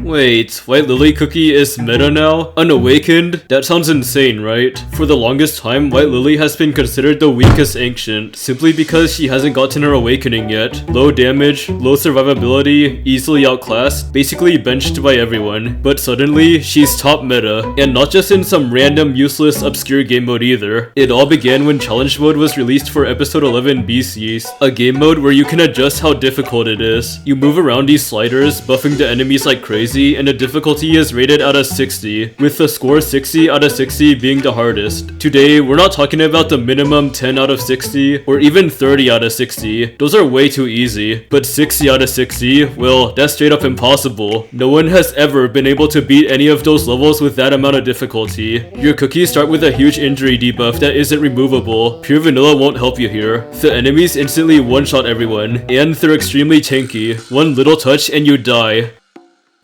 Wait, White Lily Cookie is meta now? Unawakened? That sounds insane, right? For the longest time, White Lily has been considered the weakest ancient, simply because she hasn't gotten her awakening yet. Low damage, low survivability, easily outclassed, basically benched by everyone. But suddenly, she's top meta, and not just in some random, useless, obscure game mode either. It all began when Challenge Mode was released for episode 11 BCs, a game mode where you can adjust how difficult it is. You move around these sliders, buffing the enemies like crazy, and the difficulty is rated out of 60, with the score 60 out of 60 being the hardest. Today, we're not talking about the minimum 10 out of 60, or even 30 out of 60. Those are way too easy. But 60 out of 60, well, that's straight up impossible. No one has ever been able to beat any of those levels with that amount of difficulty. Your cookies start with a huge injury debuff that isn't removable. Pure vanilla won't help you here. The enemies instantly one-shot everyone, and they're extremely tanky. One little touch and you die.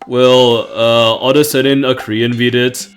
Well, all of a sudden a Korean beat it.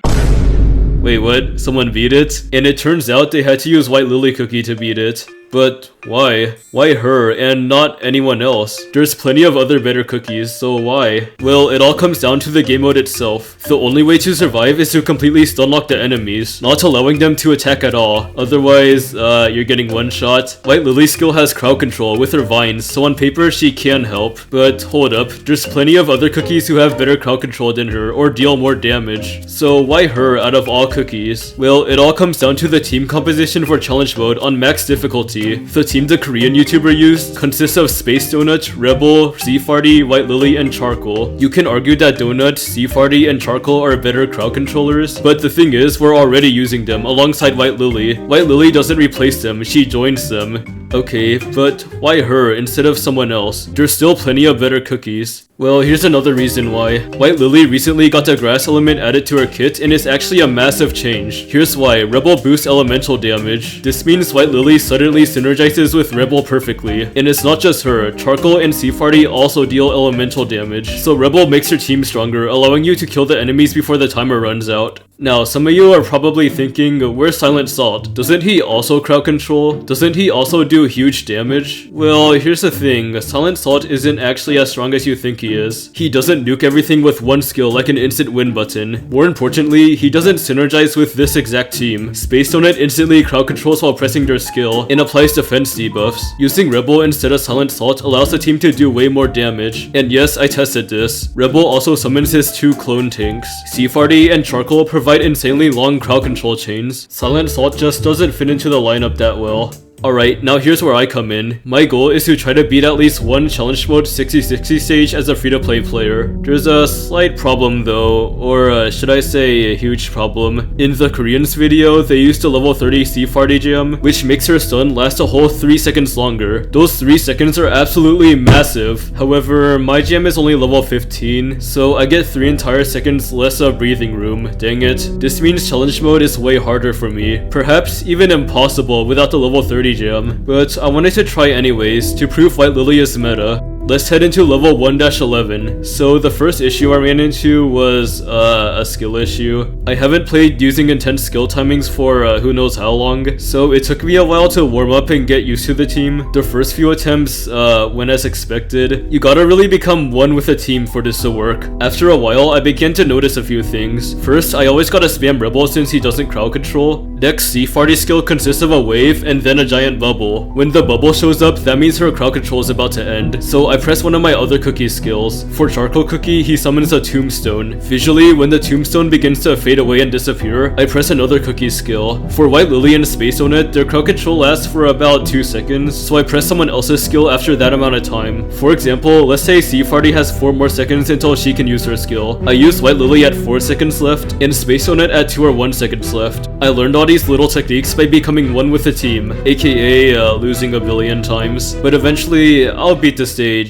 Wait, what? Someone beat it? And it turns out they had to use White Lily Cookie to beat it. But why? Why her and not anyone else? There's plenty of other better cookies, so why? Well, it all comes down to the game mode itself. The only way to survive is to completely stunlock the enemies, not allowing them to attack at all. Otherwise, you're getting one shot. White Lily's skill has crowd control with her vines, so on paper she can help. But hold up, there's plenty of other cookies who have better crowd control than her or deal more damage. So why her out of all cookies? Well, it all comes down to the team composition for challenge mode on max difficulty. The team the Korean YouTuber used consists of Space Donut, Rebel, Seafarty, White Lily, and Charcoal. You can argue that Donut, Seafarty, and Charcoal are better crowd controllers, but the thing is, we're already using them alongside White Lily. White Lily doesn't replace them, she joins them. Okay, but why her instead of someone else? There's still plenty of better cookies. Well, here's another reason why. White Lily recently got the grass element added to her kit, and it's actually a massive change. Here's why. Rebel boosts elemental damage. This means White Lily suddenly synergizes with Rebel perfectly. And it's not just her. Charcoal and Seafarty also deal elemental damage, so Rebel makes her team stronger, allowing you to kill the enemies before the timer runs out. Now, some of you are probably thinking, where's Silent Salt? Doesn't he also crowd control? Doesn't he also do huge damage? Well, here's the thing. Silent Salt isn't actually as strong as you think he is. He doesn't nuke everything with one skill like an instant win button. More importantly, he doesn't synergize with this exact team. Space Donut instantly crowd controls while pressing their skill and applies defense debuffs. Using Rebel instead of Silent Salt allows the team to do way more damage. And yes, I tested this. Rebel also summons his two clone tanks. Seafarty and Charcoal provide insanely long crowd control chains. Silent Salt just doesn't fit into the lineup that well. Alright, now here's where I come in. My goal is to try to beat at least one challenge mode 60-60 stage as a free-to-play player. There's a slight problem though, or should I say a huge problem. In the Koreans video, they used a level 30 Seafarty jam, which makes her stun last a whole 3 seconds longer. Those 3 seconds are absolutely massive. However, my jam is only level 15, so I get 3 entire seconds less of breathing room. Dang it. This means challenge mode is way harder for me. Perhaps even impossible without the level 30 jam, but I wanted to try anyways to prove White Lily is meta. Let's head into level 1-11. So the first issue I ran into was a skill issue. I haven't played using intense skill timings for who knows how long, so it took me a while to warm up and get used to the team. The first few attempts went as expected. You gotta really become one with a team for this to work. After a while, I began to notice a few things. First, I always gotta spam Rebel since he doesn't crowd control. Next, Seafarty's skill consists of a wave and then a giant bubble. When the bubble shows up, that means her crowd control is about to end, so I press one of my other cookie skills. For Charcoal Cookie, he summons a tombstone. Visually, when the tombstone begins to fade away and disappear, I press another cookie skill. For White Lily and Space Donut, their crowd control lasts for about 2 seconds, so I press someone else's skill after that amount of time. For example, let's say Seafarty has 4 more seconds until she can use her skill. I use White Lily at 4 seconds left, and Space Donut at 2 or 1 seconds left. I learned all these little techniques by becoming one with the team, aka losing a billion times. But eventually, I'll beat the stage.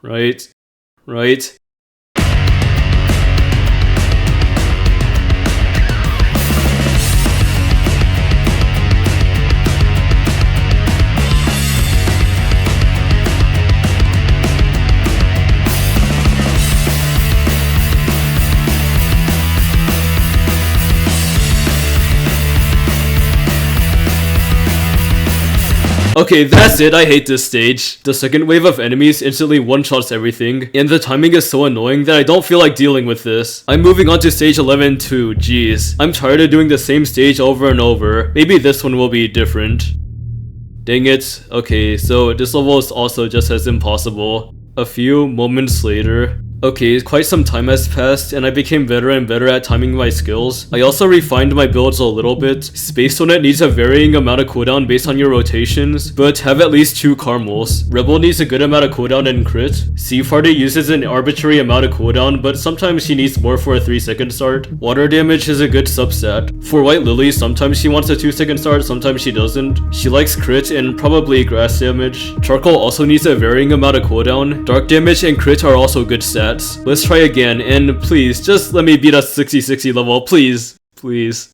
Right? Right? Okay, that's it, I hate this stage. The second wave of enemies instantly one-shots everything, and the timing is so annoying that I don't feel like dealing with this. I'm moving on to stage 11 too, jeez. I'm tired of doing the same stage over and over. Maybe this one will be different. Dang it. Okay, so this level is also just as impossible. A few moments later. Okay, quite some time has passed, and I became better and better at timing my skills. I also refined my builds a little bit. Space Sonnet needs a varying amount of cooldown based on your rotations, but have at least 2 caramels. Rebel needs a good amount of cooldown and crit. Sea Farty uses an arbitrary amount of cooldown, but sometimes she needs more for a 3-second start. Water damage is a good substat. For White Lily, sometimes she wants a 2-second start, sometimes she doesn't. She likes crit and probably grass damage. Charcoal also needs a varying amount of cooldown. Dark damage and crit are also good stats. Let's try again, and please, just let me beat a 60-60 level, please. Please.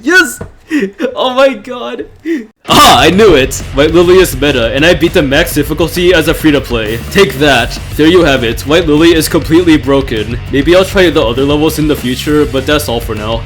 Yes! Oh my god. Ah, I knew it! White Lily is meta, and I beat the max difficulty as a free-to-play. Take that. There you have it. White Lily is completely broken. Maybe I'll try the other levels in the future, but that's all for now.